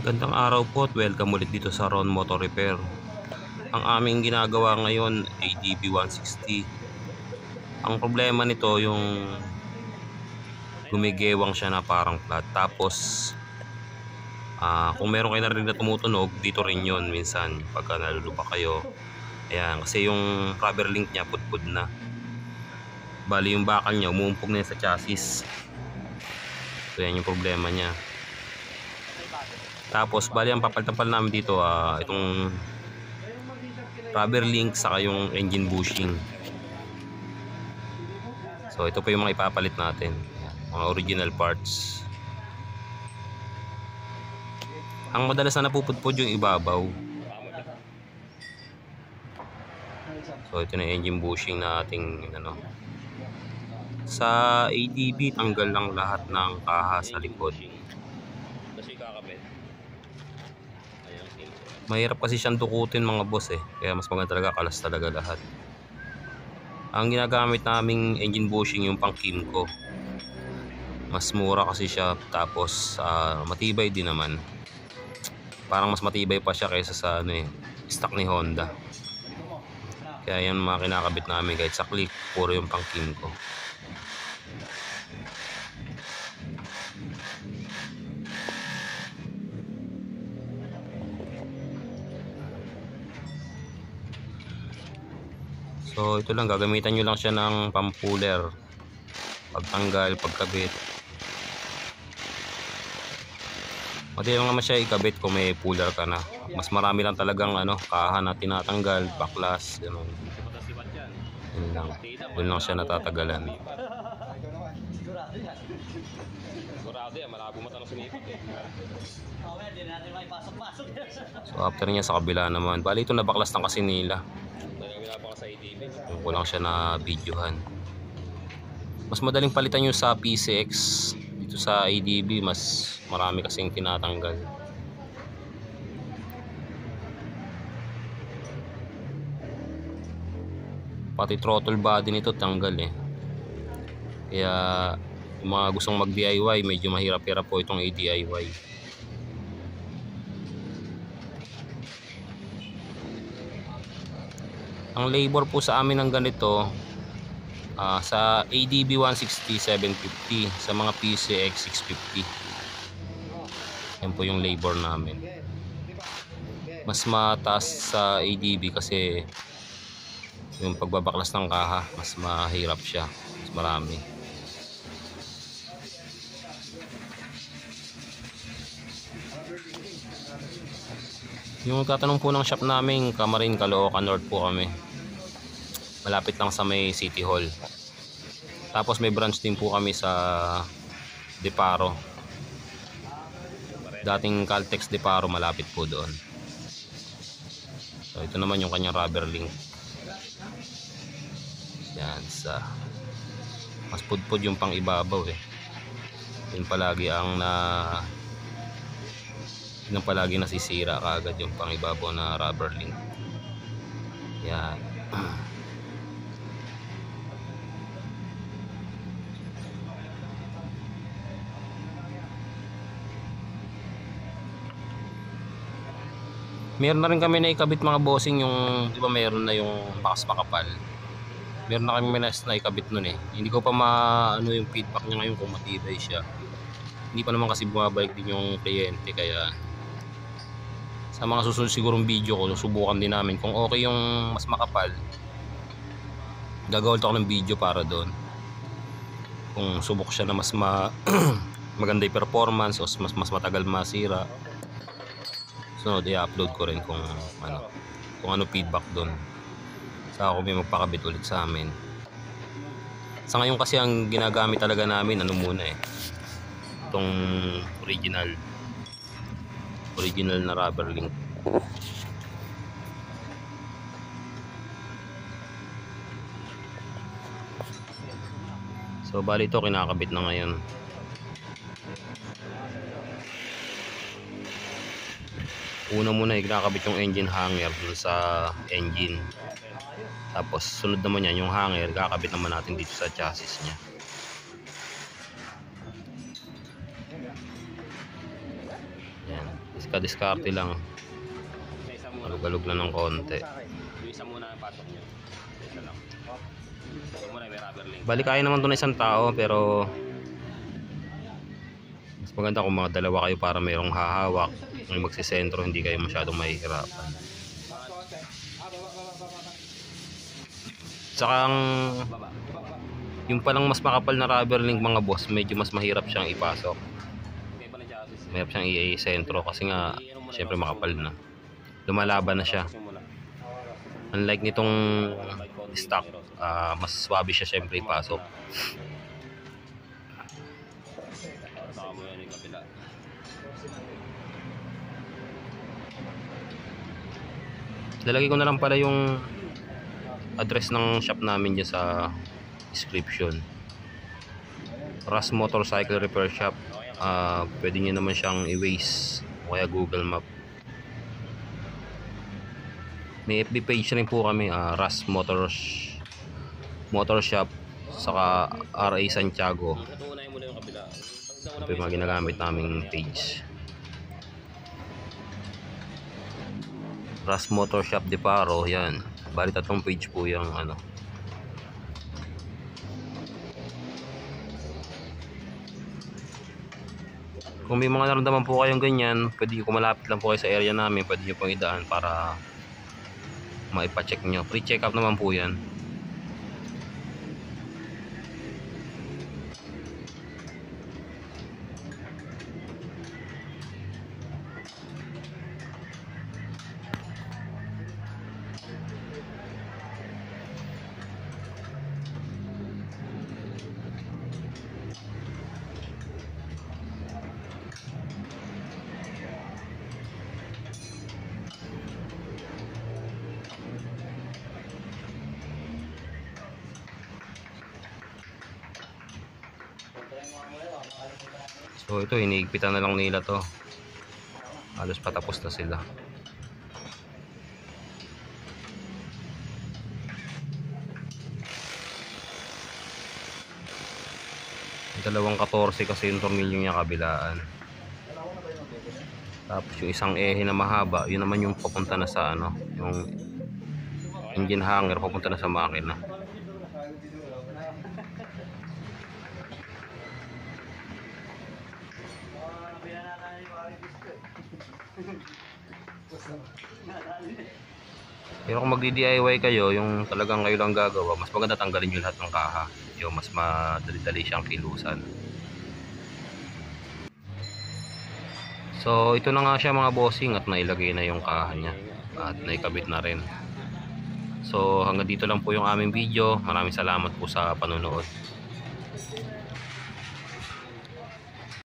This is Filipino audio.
Magandang araw po at welcome ulit dito sa Ron Motor Repair. Ang aming ginagawa ngayon ADB 160. Ang problema nito yung gumigewang siya na parang flat. Tapos kung meron kayo narinig na tumutunog, dito rin yun minsan pagka nalulupa kayo. Ayan, kasi yung rubber link niya pudpud na. Bali yung bakal niya umuumpog na sa chassis. So yan yung problema niya. Tapos bali ang papaltampal namin dito itong rubber link saka yung engine bushing. So ito po yung mga ipapalit natin, mga original parts. Ang madalas na napupudpud yung ibabaw. So ito na yung engine bushing na ating Sa ADB tanggal lang lahat ng kaha sa likod. Mahirap kasi siyang dukutin mga boss kaya mas maganda talaga kalas talaga lahat. Ang ginagamit naming engine bushing yung pang Kimco. Mas mura kasi siya, tapos matibay din naman. Parang mas matibay pa siya kaysa sa stock ni Honda. Kaya yan mga kinakabit namin, kahit sa click puro yung pang Kimco. So ito lang, gagamitan nyo lang siya ng pampuller pagtanggal, pagkabit. Pwede naman siya ikabit kung may puller ka na. Mas marami lang talagang kaha na tinatanggal, baklas, gano'n. Yun lang. Doon lang siya natatagalan. So after niya sa kabila naman, bali ito nabaklas ng kasi nila. Yung ko lang siya na videohan. Mas madaling palitan yung sa PCX. Dito sa ADB mas marami kasing tinatanggal. Pati throttle body nito tanggal Kaya yung mga gustong mag DIY, medyo mahirap-hirap po itong DIY. Ang labor po sa amin ng ganito sa ADB 160 750, sa mga PCX 650. Yan po yung labor namin. Mas mataas sa ADB kasi yung pagbabaklas ng kaha mas mahirap siya, mas marami. Yung tatanong po ng shop namin, Camarin, Caloocan North po kami. Malapit lang sa may City Hall. Tapos may branch din po kami sa Deparo. Dating Caltex Deparo, malapit po doon. So ito naman yung kanyang rubber link. Yan, mas pudpud yung pang ibabaw Yun palagi ang palagi nasisira kaagad yung pang ibabaw na rubber link. Yan. Meron na rin kami na ikabit mga bossing, yung di ba meron na yung bakas makapal. Meron na kami na ikabit nun Hindi ko pa yung feedback niya ngayon kung matibay siya. Hindi pa naman kasi bumabalik din yung kliyente, kaya sa mga susunod sigurong video ko susubukan din namin kung okay yung mas makapal. Gagawin ako ng video para doon. Kung subok siya na mas maganda yung performance o mas matagal masira, sunod i-upload ko rin kung ano feedback doon. Saka ako may magpakabit ulit sa amin. Sa ngayon kasi ang ginagamit talaga namin muna itong original na rubber link. So bali ito kinakabit na ngayon. Una muna kinakabit yung engine hanger dun sa engine. Tapos sunod naman yan yung hanger, kakabit naman natin dito sa chassis niya. Diskarte lang. Alug-alug lang ng konti. Yung isa muna ang patok nyo. Isa lang. Yung muna may rubber link. Bali kaya naman to ng isang tao, pero mas maganda kung mga dalawa kayo para mayroong hahawak. May magsisentro, hindi kayo masyadong mahihirapan. Tsaka yung palang mas makapal na rubber link mga boss, medyo mas mahirap siyang ipasok. Mahirap siyang i-sentro kasi nga syempre makapal na. Lumalaban na siya. Unlike nitong stock, mas swabe siya syempre ipasok. Lalagay ko na lang pala yung address ng shop namin dyan sa description. Ras Motorcycle Repair Shop. Pwede nyo naman siyang i-waze o kaya Google Map. May FB page rin po kami, Ras Motor Shop saka RA Santiago. Ito yung mga ginagamit naming page. Ras Motor Shop de Paro, yan. Bali tatlong page po yung ano. Kung may mga naramdaman po kayong ganyan, pwede kung malapit lang po kayo sa area namin, pwede nyo pong idaan para maipa-check nyo. Free check up naman po yan. So ito, hinihigpitan na lang nila to. Halos patapos na sila. Dalawang 14 kasi yung tornilyo niya kabilaan. Tapos yung isang ehe na mahaba, yun naman yung papunta na sa ano, yung engine hanger papunta na sa makina. Pero kung magdi-DIY kayo, yung talagang kayo lang gagawa, mas maganda tanggalin yung lahat ng kaha. Yung mas madali-dali siyang kilusan. So ito na nga siya mga bossing, at nailagay na yung kaha niya at naikabit na rin. So hanggang dito lang po yung aming video. Maraming salamat po sa panonood.